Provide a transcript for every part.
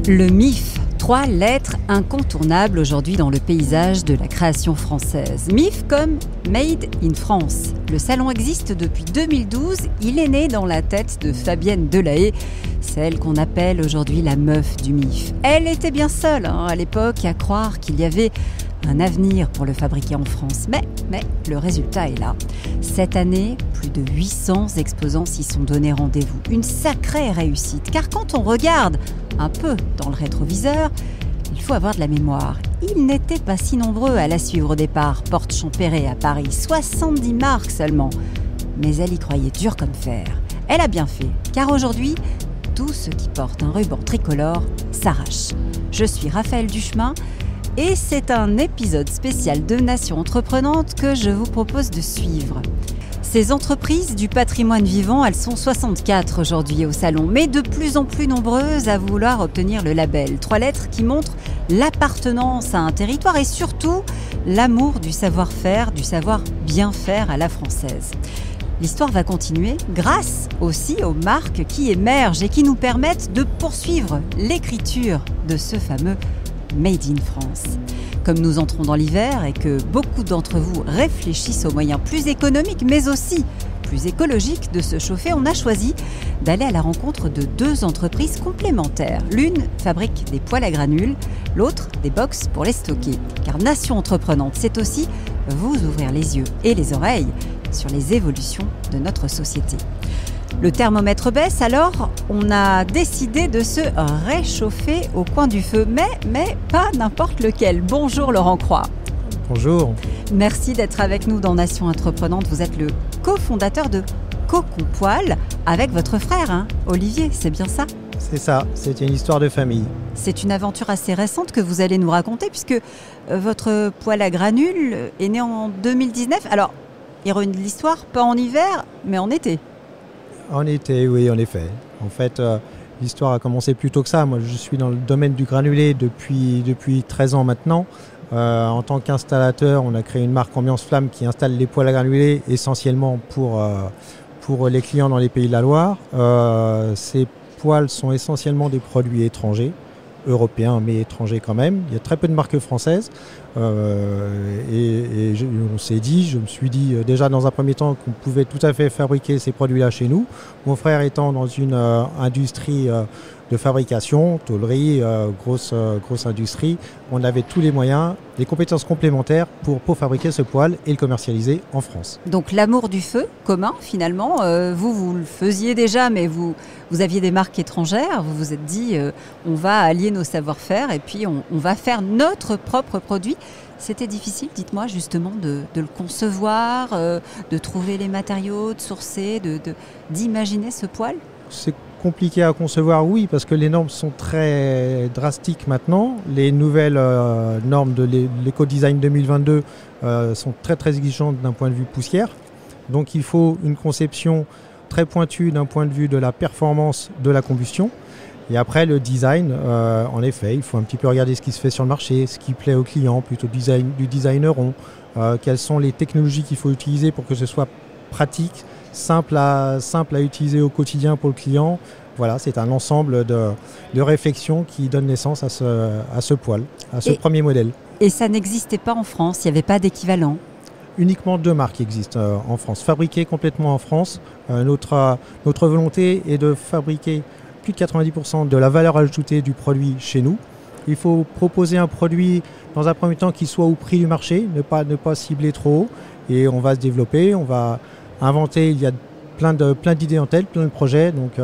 Le MIF, 3 lettres incontournables aujourd'hui dans le paysage de la création française. MIF comme Made in France. Le salon existe depuis 2012, il est né dans la tête de Fabienne Delahaye, celle qu'on appelle aujourd'hui la meuf du MIF. Elle était bien seule à l'époque à croire qu'il y avait un avenir pour le fabriquer en France. Mais le résultat est là. Cette année, plus de 800 exposants s'y sont donné rendez-vous. Une sacrée réussite, car quand on regarde un peu dans le rétroviseur, il faut avoir de la mémoire. Ils n'étaient pas si nombreux à la suivre au départ, porte Champéret à Paris, 70 marques seulement. Mais elle y croyait dur comme fer. Elle a bien fait, car aujourd'hui, tout ce qui porte un ruban tricolore s'arrache. Je suis Raphaël Duchemin, et c'est un épisode spécial de Nation Entreprenante que je vous propose de suivre. Ces entreprises du patrimoine vivant, elles sont 64 aujourd'hui au salon, mais de plus en plus nombreuses à vouloir obtenir le label. 3 lettres qui montrent l'appartenance à un territoire et surtout l'amour du savoir-faire, du savoir bien faire à la française. L'histoire va continuer grâce aussi aux marques qui émergent et qui nous permettent de poursuivre l'écriture de ce fameux Made in France. Comme nous entrons dans l'hiver et que beaucoup d'entre vous réfléchissent aux moyens plus économiques mais aussi plus écologiques de se chauffer, on a choisi d'aller à la rencontre de 2 entreprises complémentaires. L'une fabrique des poêles à granules, l'autre des box pour les stocker. Car Nation Entreprenante, c'est aussi vous ouvrir les yeux et les oreilles sur les évolutions de notre société. Le thermomètre baisse, alors on a décidé de se réchauffer au coin du feu, mais pas n'importe lequel. Bonjour Laurent Croix. Bonjour. Merci d'être avec nous dans Nation Entreprenante. Vous êtes le cofondateur de Cocon Poêle avec votre frère, Olivier, c'est bien ça ? C'est ça, c'est une histoire de famille. C'est une aventure assez récente que vous allez nous raconter puisque votre poêle à granules est né en 2019. Alors, ironie de l'histoire, pas en hiver, mais en été. En été, oui, en effet. En fait, l'histoire a commencé plus tôt que ça. Moi, je suis dans le domaine du granulé depuis 13 ans maintenant. En tant qu'installateur, on a créé une marque Ambiance Flamme qui installe les poêles à granulés essentiellement pour les clients dans les Pays de la Loire. Ces poêles sont essentiellement des produits étrangers, européens mais étrangers quand même. Il y a très peu de marques françaises. Je me suis dit déjà dans un premier temps qu'on pouvait tout à fait fabriquer ces produits-là chez nous. Mon frère étant dans une industrie de fabrication, tôlerie, grosse industrie, on avait tous les moyens, les compétences complémentaires pour fabriquer ce poêle et le commercialiser en France. Donc l'amour du feu commun finalement, vous le faisiez déjà mais vous aviez des marques étrangères, vous vous êtes dit on va allier nos savoir-faire et puis on va faire notre propre produit. C'était difficile, dites-moi justement, de le concevoir, de trouver les matériaux, de sourcer, d'imaginer ce poêle ? C'est compliqué à concevoir, oui, parce que les normes sont très drastiques maintenant. Les nouvelles normes de l'éco-design 2022 sont très très exigeantes d'un point de vue poussière. Donc il faut une conception très pointue d'un point de vue de la performance de la combustion. Et après, le design, en effet, il faut un petit peu regarder ce qui se fait sur le marché, ce qui plaît au client, plutôt du designer rond, quelles sont les technologies qu'il faut utiliser pour que ce soit pratique, simple à utiliser au quotidien pour le client. Voilà, c'est un ensemble de réflexions qui donne naissance à ce poêle, à ce premier modèle. Et ça n'existait pas en France, il n'y avait pas d'équivalent ? Uniquement 2 marques existent en France, fabriquées complètement en France. Notre volonté est de fabriquer plus de 90% de la valeur ajoutée du produit chez nous. Il faut proposer un produit dans un premier temps qui soit au prix du marché, ne pas cibler trop haut. Et on va se développer, on va inventer, il y a plein d'idées en tête, plein de projets. Donc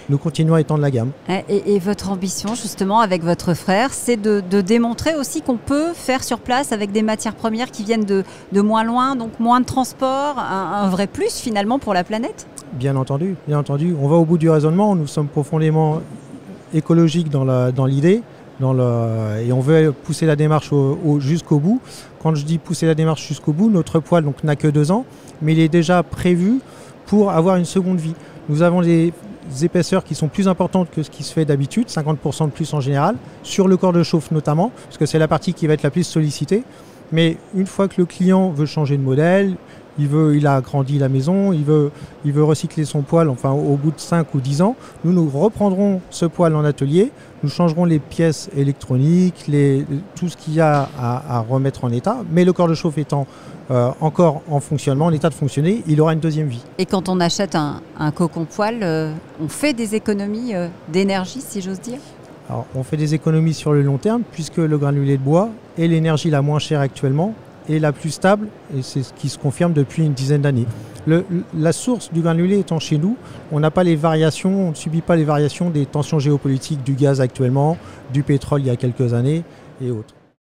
nous continuons à étendre la gamme. Et votre ambition justement avec votre frère, c'est de démontrer aussi qu'on peut faire sur place avec des matières premières qui viennent de moins loin, donc moins de transport, un vrai plus finalement pour la planète ? Bien entendu. On va au bout du raisonnement. Nous sommes profondément écologiques dans l'idée, et on veut pousser la démarche jusqu'au bout. Quand je dis pousser la démarche jusqu'au bout, notre poêle n'a que 2 ans, mais il est déjà prévu pour avoir une seconde vie. Nous avons des épaisseurs qui sont plus importantes que ce qui se fait d'habitude, 50% de plus en général, sur le corps de chauffe notamment, parce que c'est la partie qui va être la plus sollicitée. Mais une fois que le client veut changer de modèle, il a agrandi la maison, il veut recycler son poêle, enfin au bout de 5 ou 10 ans, nous reprendrons ce poêle en atelier, nous changerons les pièces électroniques, tout ce qu'il y a à remettre en état, mais le corps de chauffe étant encore en fonctionnement, en état de fonctionner, il aura une deuxième vie. Et quand on achète un cocon poêle, on fait des économies d'énergie, si j'ose dire? Alors, on fait des économies sur le long terme puisque le granulé de bois est l'énergie la moins chère actuellement et la plus stable, et c'est ce qui se confirme depuis une dizaine d'années. La source du granulé étant chez nous, on n'a pas les variations, on ne subit pas les variations des tensions géopolitiques du gaz actuellement, du pétrole il y a quelques années et autres.